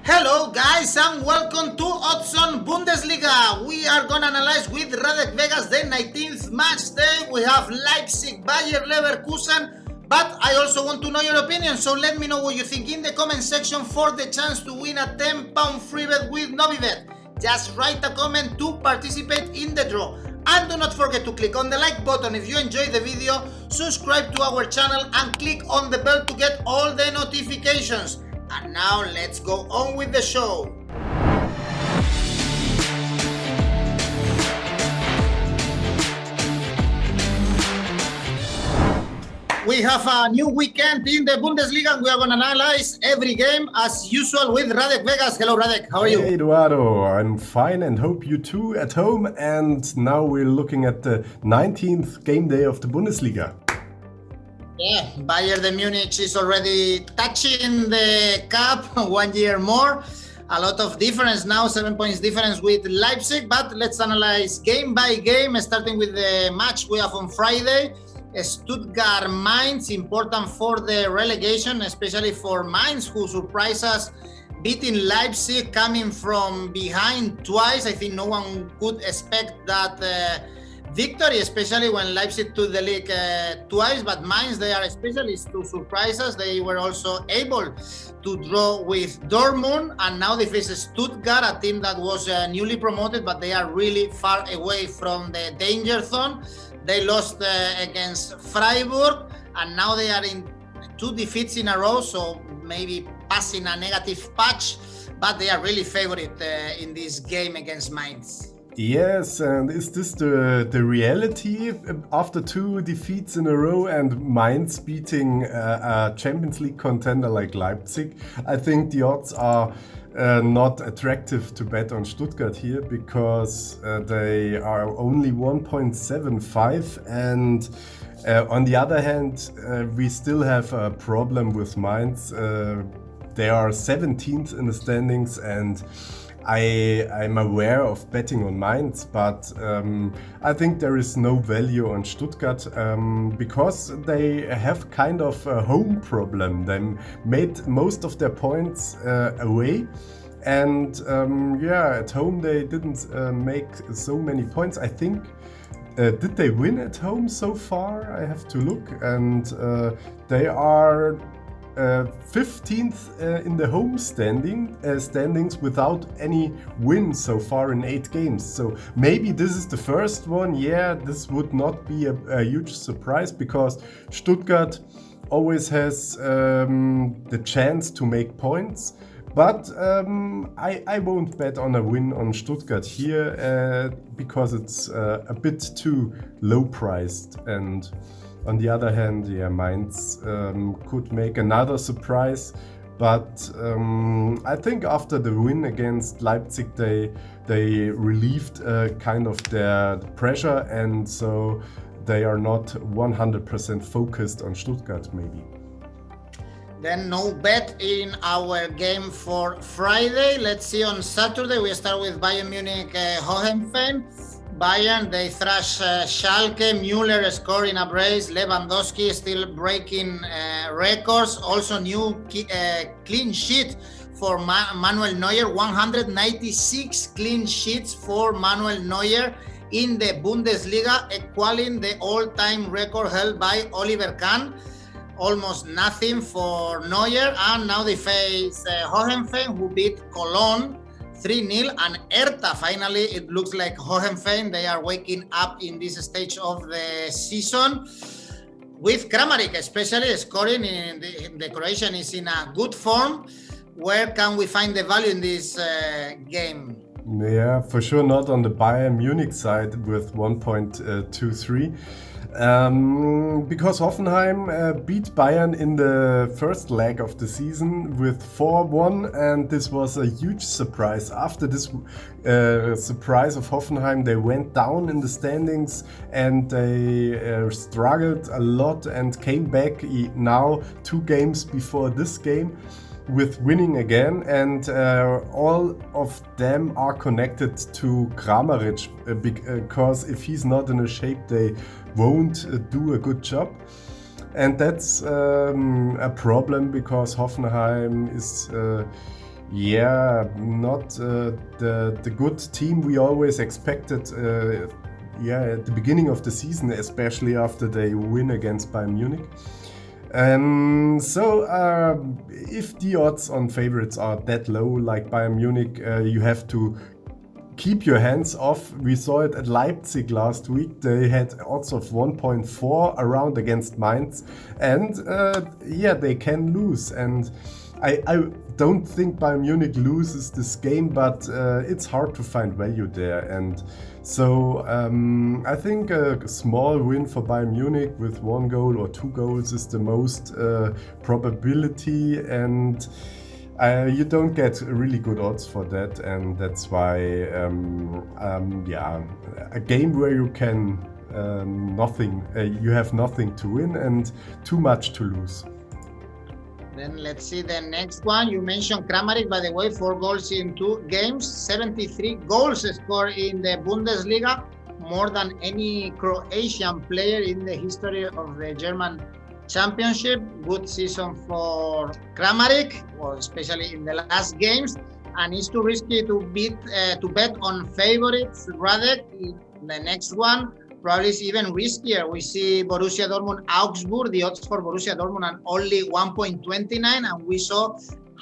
Hello guys and welcome to Odds on Bundesliga. We are gonna analyze with Radek Vegas the 19th match day. We have Leipzig, Bayer Leverkusen, but I also want to know your opinion, so let me know what you think in the comment section for the chance to win a £10 free bet with Novibet. Just write a comment to participate in the draw. And do not forget to click on the like button if you enjoyed the video, subscribe to our channel and click on the bell to get all the notifications. And now let's go on with the show. We have a new weekend in the Bundesliga and we are going to analyze every game as usual with Radek Vegas. Hello Radek, how are you? Hey Eduardo, I'm fine and hope you too at home. And now we're looking at the 19th game day of the Bundesliga. Yeah, Bayern Munich is already touching the cup 1 year more. A lot of difference now, 7 points difference with Leipzig. But let's analyze game by game, starting with the match we have on Friday. Stuttgart Mainz, important for the relegation, especially for Mainz, who surprised us beating Leipzig, coming from behind twice. I think no one could expect that victory, especially when Leipzig took the league twice, but Mainz, they are specialists to surprise us. They were also able to draw with Dortmund, and now they face Stuttgart, a team that was newly promoted, but they are really far away from the danger zone. They lost against Freiburg, and now they are in 2 defeats in a row, so maybe passing a negative patch, but they are really favorite in this game against Mainz. Yes, and is this the reality after 2 defeats in a row and Mainz beating a Champions League contender like Leipzig? I think the odds are not attractive to bet on Stuttgart here because they are only 1.75, and on the other hand we still have a problem with Mainz. They are 17th in the standings, and I'm aware of betting on Mainz, but I think there is no value on Stuttgart because they have kind of a home problem. They made most of their points away, and at home they didn't make so many points. I think did they win at home so far? I have to look, and they are 15th in the home standings without any win so far in 8 games. So maybe this is the first one. Yeah, this would not be a huge surprise because Stuttgart always has the chance to make points. But I won't bet on a win on Stuttgart here because it's a bit too low priced. And on the other hand, Mainz could make another surprise, but I think after the win against Leipzig, they relieved kind of their pressure, and so they are not 100% focused on Stuttgart maybe. Then no bet in our game for Friday. Let's see on Saturday. We start with Bayern Munich, Hoffenheim. Bayern, they thrash Schalke. Müller scoring a brace. Lewandowski still breaking records. Also new clean sheet for Manuel Neuer. 196 clean sheets for Manuel Neuer in the Bundesliga, equaling the all-time record held by Oliver Kahn. Almost nothing for Neuer. And now they face Hoffenheim, who beat Cologne 3-0, and Hertha, finally, it looks like Hoffenheim, they are waking up in this stage of the season with Kramaric, especially scoring. In the Croatian is in a good form. Where can we find the value in this game? Yeah, for sure not on the Bayern Munich side with 1.23. Because Hoffenheim beat Bayern in the first leg of the season with 4-1, and this was a huge surprise. After this surprise of Hoffenheim, they went down in the standings and they struggled a lot and came back now 2 games before this game with winning again, and all of them are connected to Kramaric because if he's not in a shape, they won't do a good job. And that's a problem because Hoffenheim is not the good team we always expected. At the beginning of the season, especially after they win against Bayern Munich. If the odds on favorites are that low, like Bayern Munich, you have to keep your hands off. We saw it at Leipzig last week. They had odds of 1.4 around against Mainz, and they can lose. And I don't think Bayern Munich loses this game, but it's hard to find value there. And so I think a small win for Bayern Munich with 1 goal or 2 goals is the most probability, and you don't get really good odds for that, and that's why a game where you can you have nothing to win and too much to lose. Then let's see the next one. You mentioned Kramaric, by the way, 4 goals in 2 games, 73 goals scored in the Bundesliga, more than any Croatian player in the history of the German Championship. Good season for Kramaric, especially in the last games, and it's too risky to bet on favorites. Rather, the next one probably is even riskier. We see Borussia Dortmund, Augsburg. The odds for Borussia Dortmund are only 1.29, and we saw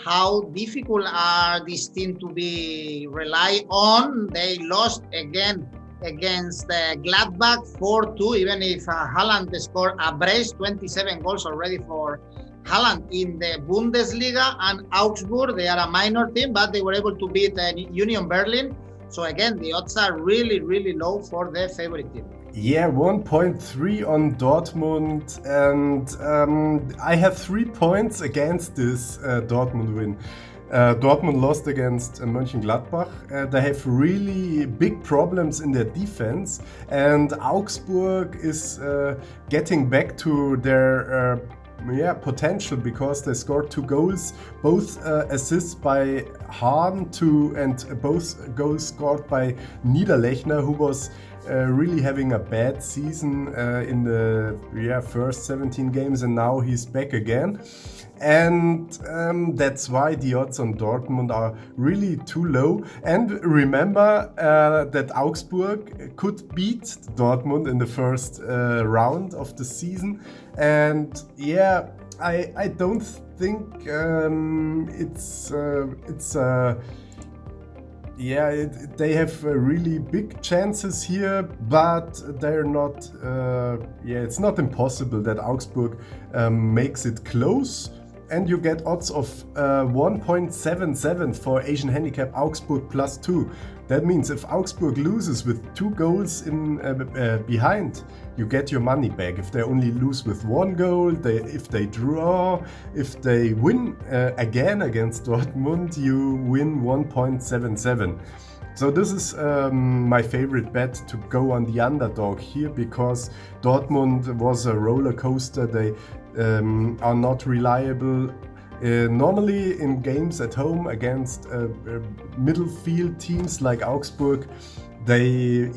how difficult are these teams to be rely on. They lost again against Gladbach 4-2, even if Haaland scored a brace, 27 goals already for Haaland in the Bundesliga. And Augsburg, they are a minor team, but they were able to beat Union Berlin. So again, the odds are really, really low for the favorite team. 1.3 on Dortmund, and I have 3 points against this Dortmund win. Dortmund lost against Mönchengladbach. They have really big problems in their defense, and Augsburg is getting back to their potential, because they scored 2 goals, both assists by Hahn, and both goals scored by Niederlechner, who was really having a bad season in the first 17 games, and now he's back again. And that's why the odds on Dortmund are really too low. And remember that Augsburg could beat Dortmund in the first round of the season. And I don't think they have really big chances here, but they're not. It's not impossible that Augsburg makes it close. And you get odds of 1.77 for Asian handicap Augsburg +2. That means if Augsburg loses with 2 goals in behind, you get your money back. If they only lose with 1 goal, if they draw, if they win again against Dortmund, you win 1.77. So this is my favorite bet, to go on the underdog here, because Dortmund was a roller coaster. They are not reliable. Normally in games at home against middle field teams like Augsburg, they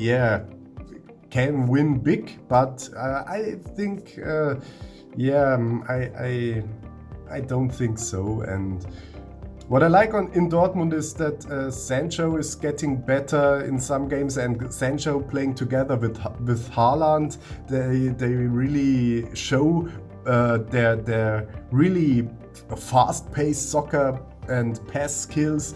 can win big, but I think I don't think so. And what I like in Dortmund is that Sancho is getting better in some games, and Sancho playing together with Haaland, they really show their really fast-paced soccer and pass skills,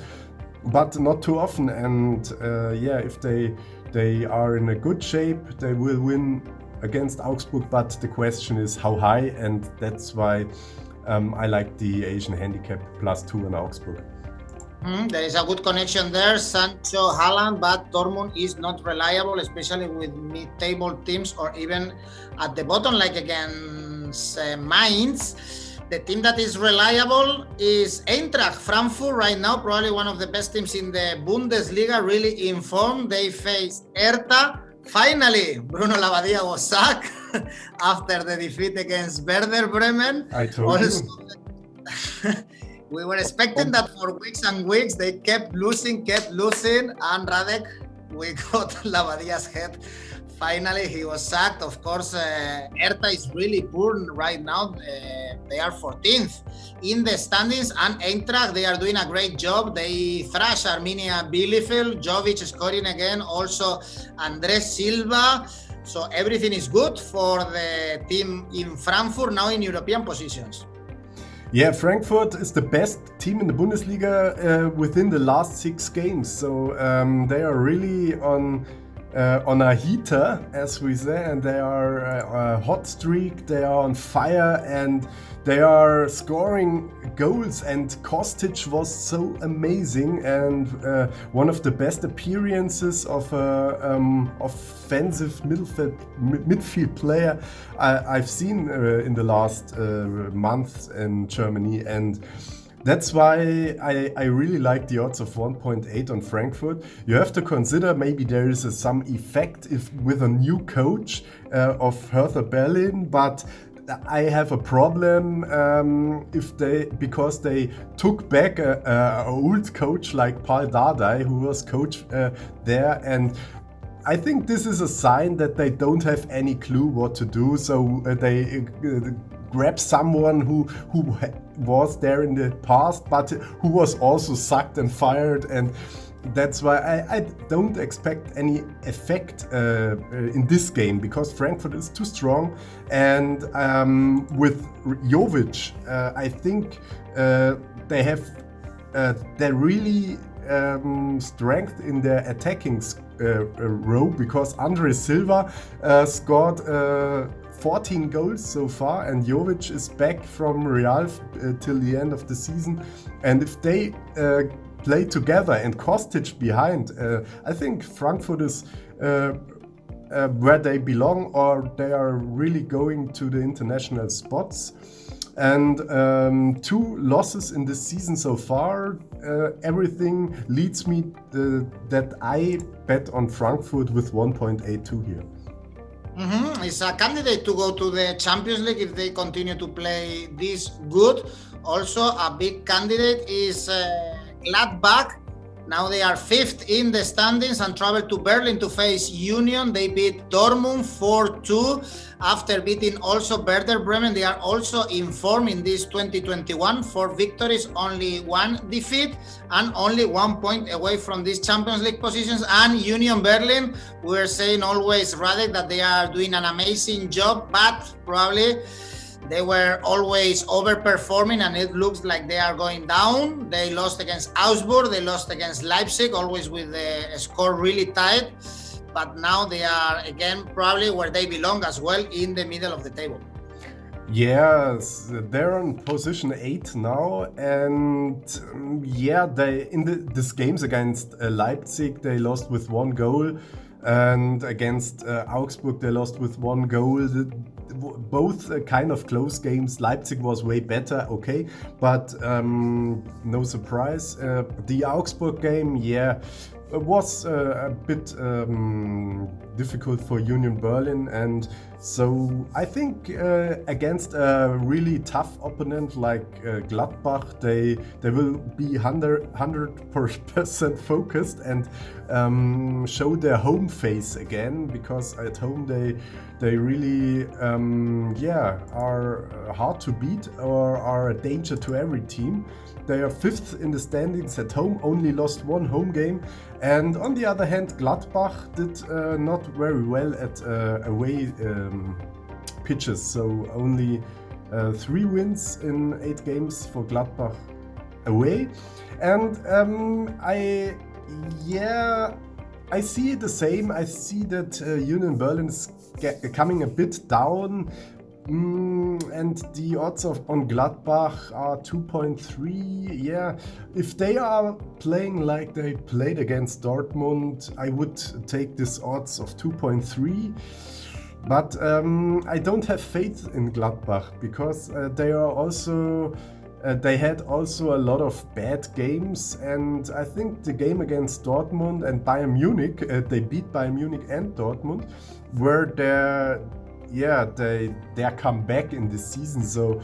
but not too often. And if they are in a good shape, they will win against Augsburg, but the question is how high, and that's why I like the Asian handicap +2 on Augsburg. There is a good connection there, Sancho, Haaland, but Dortmund is not reliable, especially with mid-table teams, or even at the bottom, like against Mainz. The team that is reliable is Eintracht Frankfurt right now, probably one of the best teams in the Bundesliga, really informed. They face Hertha. Finally, Bruno Labbadia was sacked after the defeat against Werder Bremen. I told you. We were expecting that for weeks and weeks. They kept losing, and Radek, we got Labbadia's head. Finally, he was sacked. Of course, Hertha is really poor right now. They are 14th in the standings, and Eintracht, they are doing a great job. They thrash Arminia Bielefeld, Jovic scoring again, also Andres Silva. So everything is good for the team in Frankfurt, now in European positions. Yeah, Frankfurt is the best team in the Bundesliga within the last 6 games. So they are really on a heater, as we say, and they are a hot streak. They are on fire and they are scoring goals. And Kostic was so amazing and one of the best appearances of offensive midfield player I've seen in the last months in Germany. And that's why I really like the odds of 1.8 on Frankfurt. You have to consider maybe there is some effect with a new coach of Hertha Berlin, but I have a problem because they took back a old coach like Paul Dardai, who was coach there, and I think this is a sign that they don't have any clue what to do. So they grab someone who was there in the past, but who was also sacked and fired, and that's why I don't expect any effect in this game, because Frankfurt is too strong. And with Jovic, I think they have they're really strength in their attacking row, because Andres Silva scored 14 goals so far, and Jovic is back from Real till the end of the season. And if they play together and Kostic behind, I think Frankfurt is where they belong, or they are really going to the international spots. And 2 losses in this season so far, everything leads me that I bet on Frankfurt with 1.82 here. It's a candidate to go to the Champions League if they continue to play this good. Also, a big candidate is Gladbach. Now they are 5th in the standings and travel to Berlin to face Union. They beat Dortmund 4-2 after beating also Werder Bremen. They are also in form in this 2021. 4 victories, only 1 defeat, and only 1 point away from these Champions League positions. And Union Berlin, we're saying always, Radek, that they are doing an amazing job, but probably they were always overperforming, and it looks like they are going down. They lost against Augsburg, they lost against Leipzig, always with the score really tight. But now they are again probably where they belong as well, in the middle of the table. Yes, they're on position 8 now, and they this games against Leipzig they lost with 1 goal, and against Augsburg they lost with 1 goal. Both kind of close games. Leipzig was way better, okay, but no surprise. The Augsburg game, was a bit difficult for Union Berlin, and so I think against a really tough opponent like Gladbach, they will be 100% focused and show their home face again, because at home they really are hard to beat or are a danger to every team. They are 5th in the standings at home, only lost 1 home game. And on the other hand, Gladbach did not very well at away pitches. So only 3 wins in 8 games for Gladbach away. And I see it the same. I see that Union Berlin is coming a bit down. And the odds on Gladbach are 2.3. Yeah, if they are playing like they played against Dortmund, I would take this odds of 2.3. But I don't have faith in Gladbach, because they had also a lot of bad games, and I think the game against Dortmund and Bayern Munich, they beat Bayern Munich and Dortmund, were their comeback in this season. So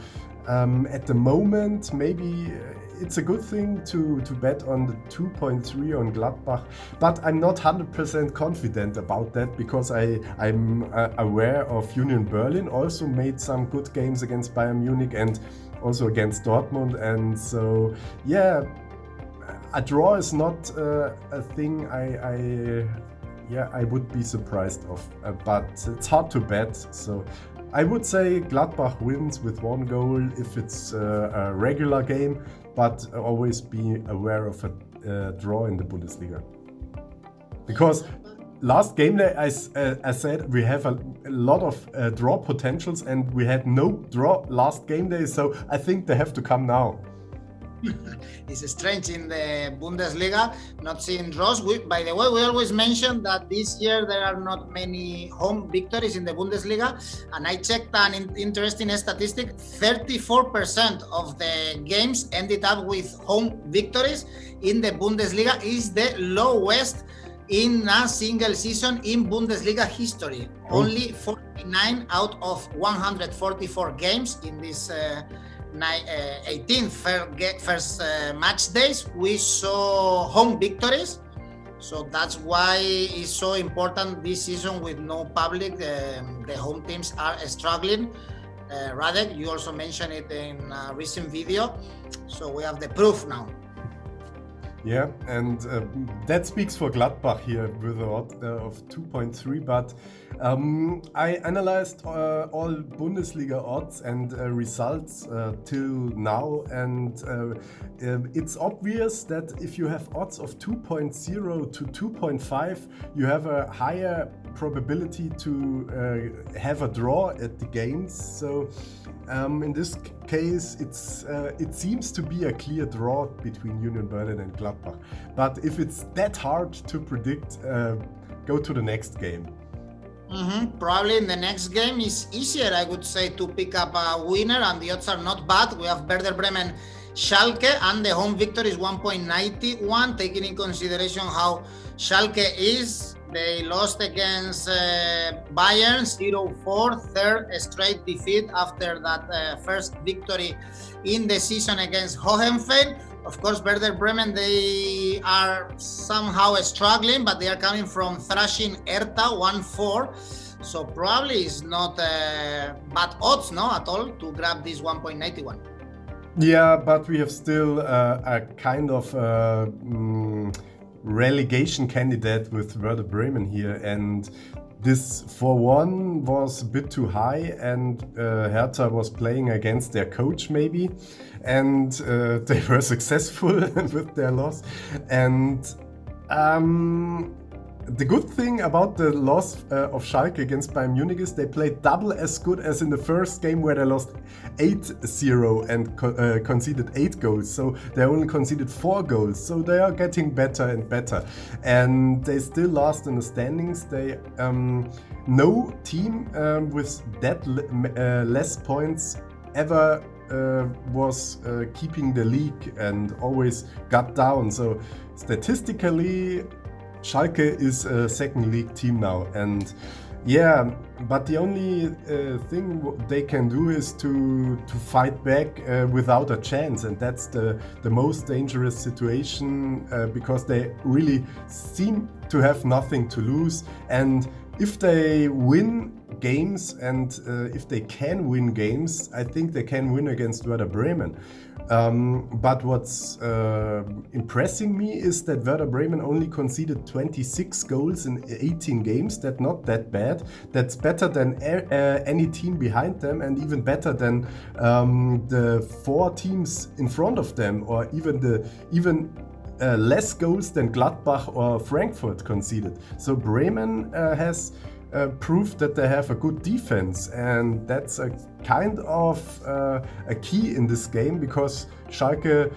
at the moment, maybe it's a good thing to bet on the 2.3 on Gladbach, but I'm not 100% confident about that because I'm aware of Union Berlin also made some good games against Bayern Munich and also against Dortmund, and so yeah, a draw is not a thing I would be surprised of, but it's hard to bet. So I would say Gladbach wins with 1 goal if it's a regular game, but always be aware of a draw in the Bundesliga. Because last game day, I said we have a lot of draw potentials and we had no draw last game day, so I think they have to come now. It's strange in the Bundesliga not seeing draws. By the way, we always mention that this year there are not many home victories in the Bundesliga, and I checked an interesting statistic. 34% of the games ended up with home victories in the Bundesliga. Is the lowest in a single season in Bundesliga history. Only 49 out of 144 games in this 18th first match days we saw home victories, so that's why it's so important this season with no public. The home teams are struggling. Radek, you also mentioned it in a recent video, so we have the proof now. Yeah, and that speaks for Gladbach here with a odd of 2.3, but I analyzed all Bundesliga odds and results till now, and it's obvious that if you have odds of 2.0 to 2.5, you have a higher probability to have a draw at the games. So in this case, it seems to be a clear draw between Union Berlin and Gladbach. But if it's that hard to predict, go to the next game. Probably in the next game is easier, I would say, to pick up a winner, and the odds are not bad. We have Werder Bremen, Schalke, and the home victory is 1.91, taking in consideration how Schalke is. They lost against Bayern 0-4, third straight defeat after that first victory in the season against Hoffenheim. Of course, Werder Bremen, they are somehow struggling, but they are coming from thrashing Hertha 1-4. So probably it's not bad odds, no, at all, to grab this 1.91. Yeah, but we have still a kind of relegation candidate with Werder Bremen here, and this 4-1 was a bit too high, and Hertha was playing against their coach maybe, and they were successful with their loss. And the good thing about the loss of Schalke against Bayern Munich is they played double as good as in the first game where they lost 8-0 and conceded 8 goals. So they only conceded 4 goals. So they are getting better and better. And they still last in the standings. They no team with that less points ever was keeping the league and always got down. So statistically, Schalke is a second league team now, and yeah, but the only thing they can do is to fight back without a chance, and that's the most dangerous situation because they really seem to have nothing to lose. And if they win games, and if they can win games, I think they can win against Werder Bremen. But what's impressing me is that Werder Bremen only conceded 26 goals in 18 games. That's not that bad. That's better than any team behind them, and even better than the 4 teams in front of them, or even less goals than Gladbach or Frankfurt conceded. So Bremen has proved that they have a good defense, and that's a kind of a key in this game, because Schalke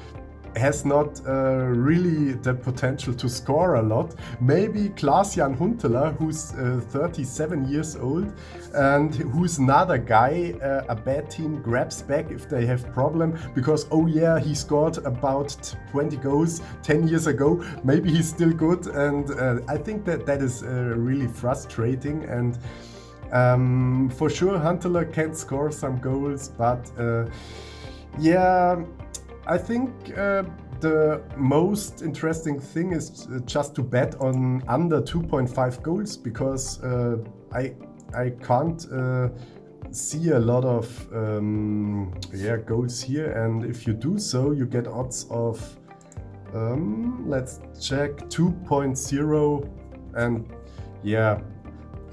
has not really the potential to score a lot. Maybe Klaas-Jan Huntelaar, who's 37 years old and who's another guy a bad team grabs back if they have problem, because oh yeah, he scored about 20 goals 10 years ago, maybe he's still good. And I think that is really frustrating, and for sure Huntelaar can score some goals, but yeah, I think the most interesting thing is just to bet on under 2.5 goals because I can't see a lot of goals here, and if you do so, you get odds of let's check 2.0, and yeah.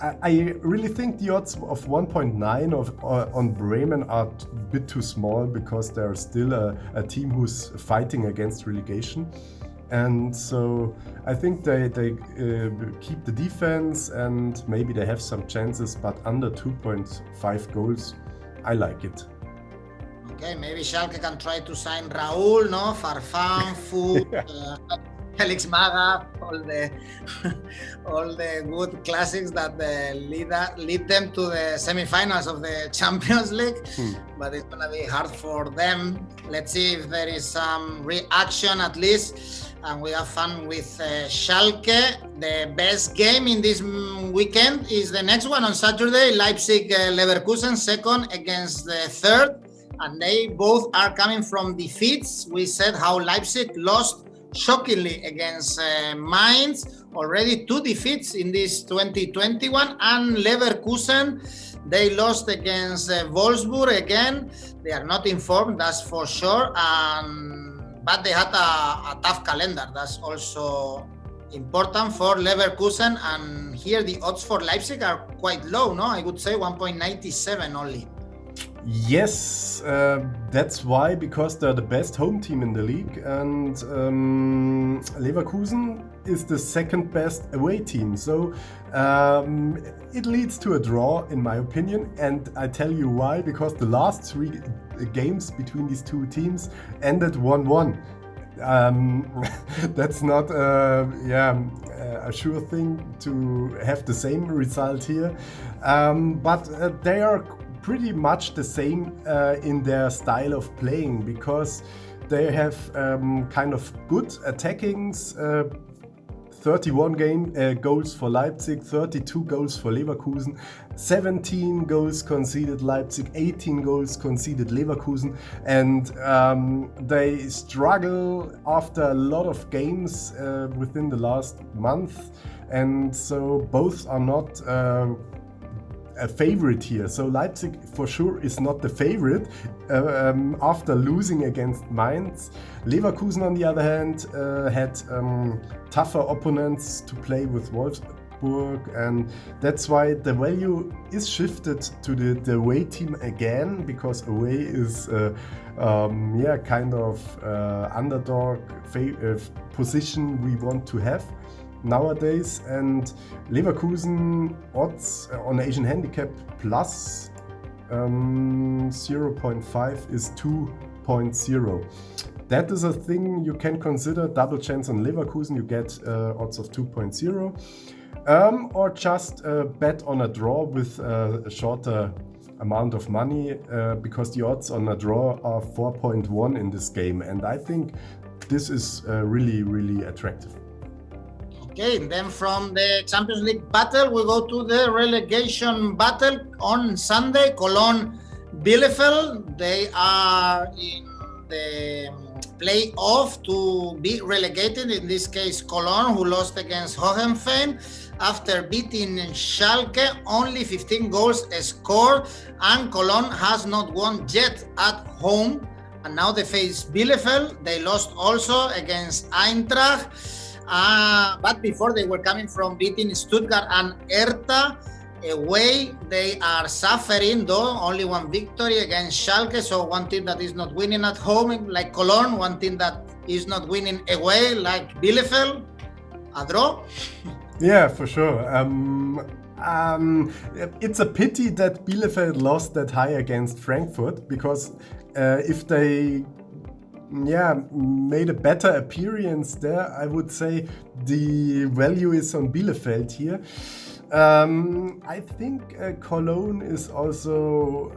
I really think the odds of 1.9 on Bremen are a bit too small because they're still a team who's fighting against relegation. And so I think they keep the defense and maybe they have some chances, but under 2.5 goals, I like it. Okay, maybe Schalke can try to sign Raúl, no? Farfán, Foot, Felix Maga, all the good classics that lead them to the semi-finals of the Champions League. But it's gonna be hard for them. Let's see if there is some reaction at least, and we have fun with Schalke. The best game in this weekend is the next one on Saturday, Leipzig Leverkusen, second against the third, and they both are coming from defeats. We said how Leipzig lost shockingly against Mainz, already 2 defeats in this 2021, and Leverkusen, they lost against Wolfsburg again. They are not informed, that's for sure, but they had a tough calendar. That's also important for Leverkusen, and here the odds for Leipzig are quite low, no? I would say 1.97 only. Yes, that's why, because they're the best home team in the league, and Leverkusen is the second best away team. So it leads to a draw, in my opinion, and I tell you why, because the last 3 games between these 2 teams ended 1-1. That's not a sure thing to have the same result here, but they are pretty much the same in their style of playing, because they have kind of good attackings, 31 goals for Leipzig, 32 goals for Leverkusen, 17 goals conceded Leipzig, 18 goals conceded Leverkusen, and they struggle after a lot of games within the last month, and so both are not a favorite here. So Leipzig for sure is not the favorite after losing against Mainz. Leverkusen, on the other hand, had tougher opponents to play with Wolfsburg, and that's why the value is shifted to the away team again, because away is kind of underdog position we want to have nowadays. And Leverkusen odds on Asian Handicap plus 0.5 is 2.0. That is a thing you can consider. Double chance on Leverkusen, you get odds of 2.0. Or just bet on a draw with a shorter amount of money, because the odds on a draw are 4.1 in this game, and I think this is really, really attractive. Okay, then from the Champions League battle, we go to the relegation battle on Sunday. Cologne Bielefeld, they are in the play-off to be relegated. In this case, Cologne, who lost against Hoffenheim after beating Schalke, only 15 goals scored, and Cologne has not won yet at home. And now they face Bielefeld. They lost also against Eintracht. But before, they were coming from beating Stuttgart and Hertha. Away, they are suffering, though, only 1 victory against Schalke. So one team that is not winning at home, like Cologne, one team that is not winning away, like Bielefeld. A draw? Yeah, for sure. It's a pity that Bielefeld lost that high against Frankfurt, because if they made a better appearance there, I would say the value is on Bielefeld here. I think Cologne is also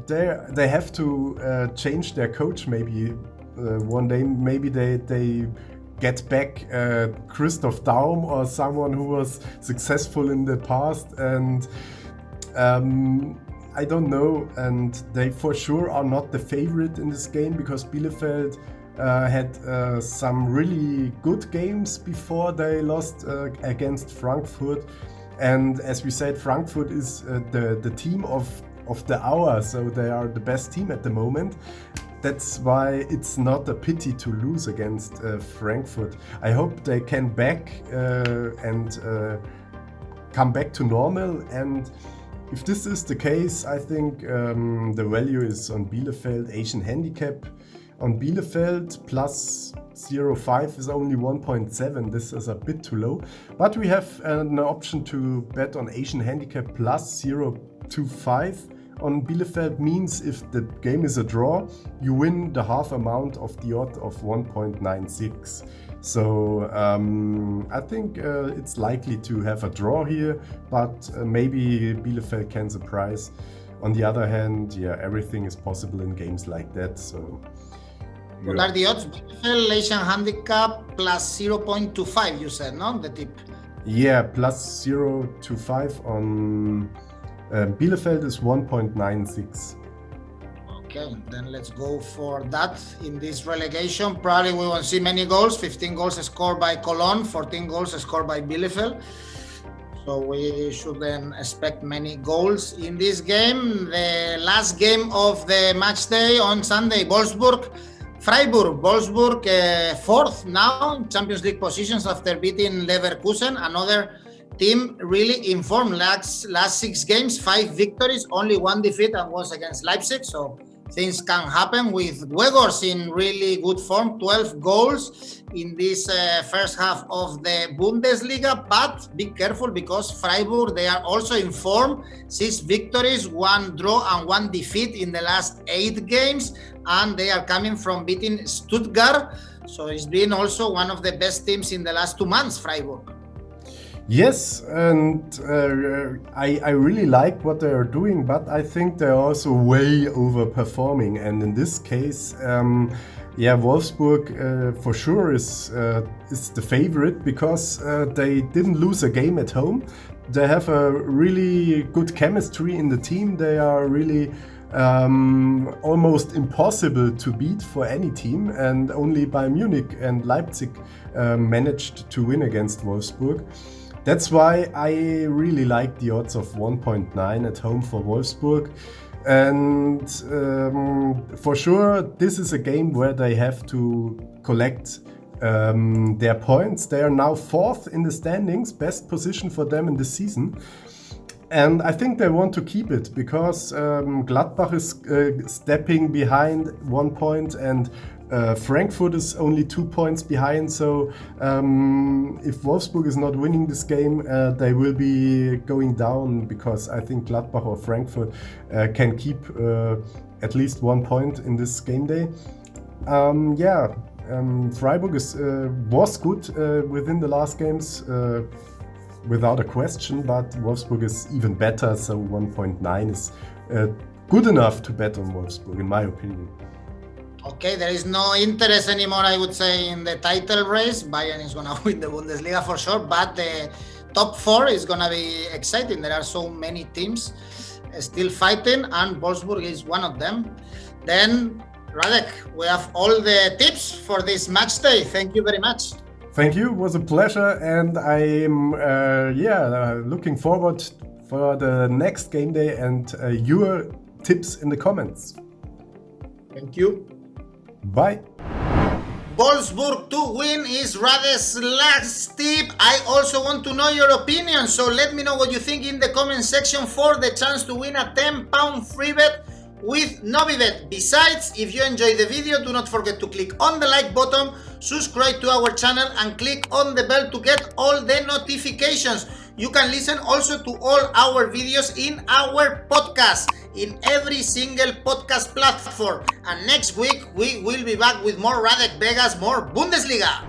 they have to change their coach maybe one day. Maybe they get back Christoph Daum or someone who was successful in the past, and I don't know, and they for sure are not the favorite in this game because Bielefeld had some really good games before they lost against Frankfurt. And as we said, Frankfurt is the team of the hour, so they are the best team at the moment. That's why it's not a pity to lose against Frankfurt. I hope they can and come back to normal. And if this is the case, I think the value is on Bielefeld. Asian handicap on Bielefeld plus 0.5 is only 1.7. This is a bit too low. But we have an option to bet on Asian handicap plus 0.25. On Bielefeld means if the game is a draw, you win the half amount of the odd of 1.96. So I think it's likely to have a draw here, but maybe Bielefeld can surprise. On the other hand, yeah, everything is possible in games like that. So what are the odds? Bielefeld Asian handicap plus 0.25, you said, no? The tip. Yeah, plus 0.25 on Bielefeld is 1.96. Okay, then let's go for that. In this relegation, probably we won't see many goals. 15 goals scored by Cologne, 14 goals scored by Bielefeld. So we shouldn't expect many goals in this game. The last game of the match day on Sunday, Wolfsburg, Freiburg. Wolfsburg fourth now in Champions League positions after beating Leverkusen, another team really informed. Last 6 games, 5 victories, only 1 defeat, and was against Leipzig. So things can happen with Weghorst in really good form. 12 goals in this first half of the Bundesliga. But be careful because Freiburg, they are also in form. 6 victories, 1 draw and 1 defeat in the last 8 games. And they are coming from beating Stuttgart. So it's been also one of the best teams in the last 2 months, Freiburg. Yes, and I really like what they are doing, but I think they're also way overperforming. And in this case, Wolfsburg for sure is the favorite because they didn't lose a game at home. They have a really good chemistry in the team. They are really almost impossible to beat for any team, and only Bayern Munich and Leipzig managed to win against Wolfsburg. That's why I really like the odds of 1.9 at home for Wolfsburg. And for sure, this is a game where they have to collect their points. They are now 4th in the standings, best position for them in the season. And I think they want to keep it because Gladbach is stepping behind 1 point and Frankfurt is only 2 points behind. So if Wolfsburg is not winning this game, they will be going down because I think Gladbach or Frankfurt can keep at least 1 point in this game day. Freiburg was good within the last games. Without a question, but Wolfsburg is even better, so 1.9 is good enough to bet on Wolfsburg, in my opinion. Okay, there is no interest anymore, I would say, in the title race. Bayern is going to win the Bundesliga for sure, but the top 4 is going to be exciting. There are so many teams still fighting, and Wolfsburg is one of them. Then, Radek, we have all the tips for this match day. Thank you very much. Thank you, it was a pleasure, and I'm looking forward for the next game day and your tips in the comments. Thank you. Bye. Wolfsburg to win is Radek's last tip. I also want to know your opinion, so let me know what you think in the comment section for the chance to win a £10 free bet with Novibet. Besides, if you enjoyed the video, do not forget to click on the like button, subscribe to our channel and click on the bell to get all the notifications. You can listen also to all our videos in our podcast, in every single podcast platform. And next week, we will be back with more Radek Vegas, more Bundesliga.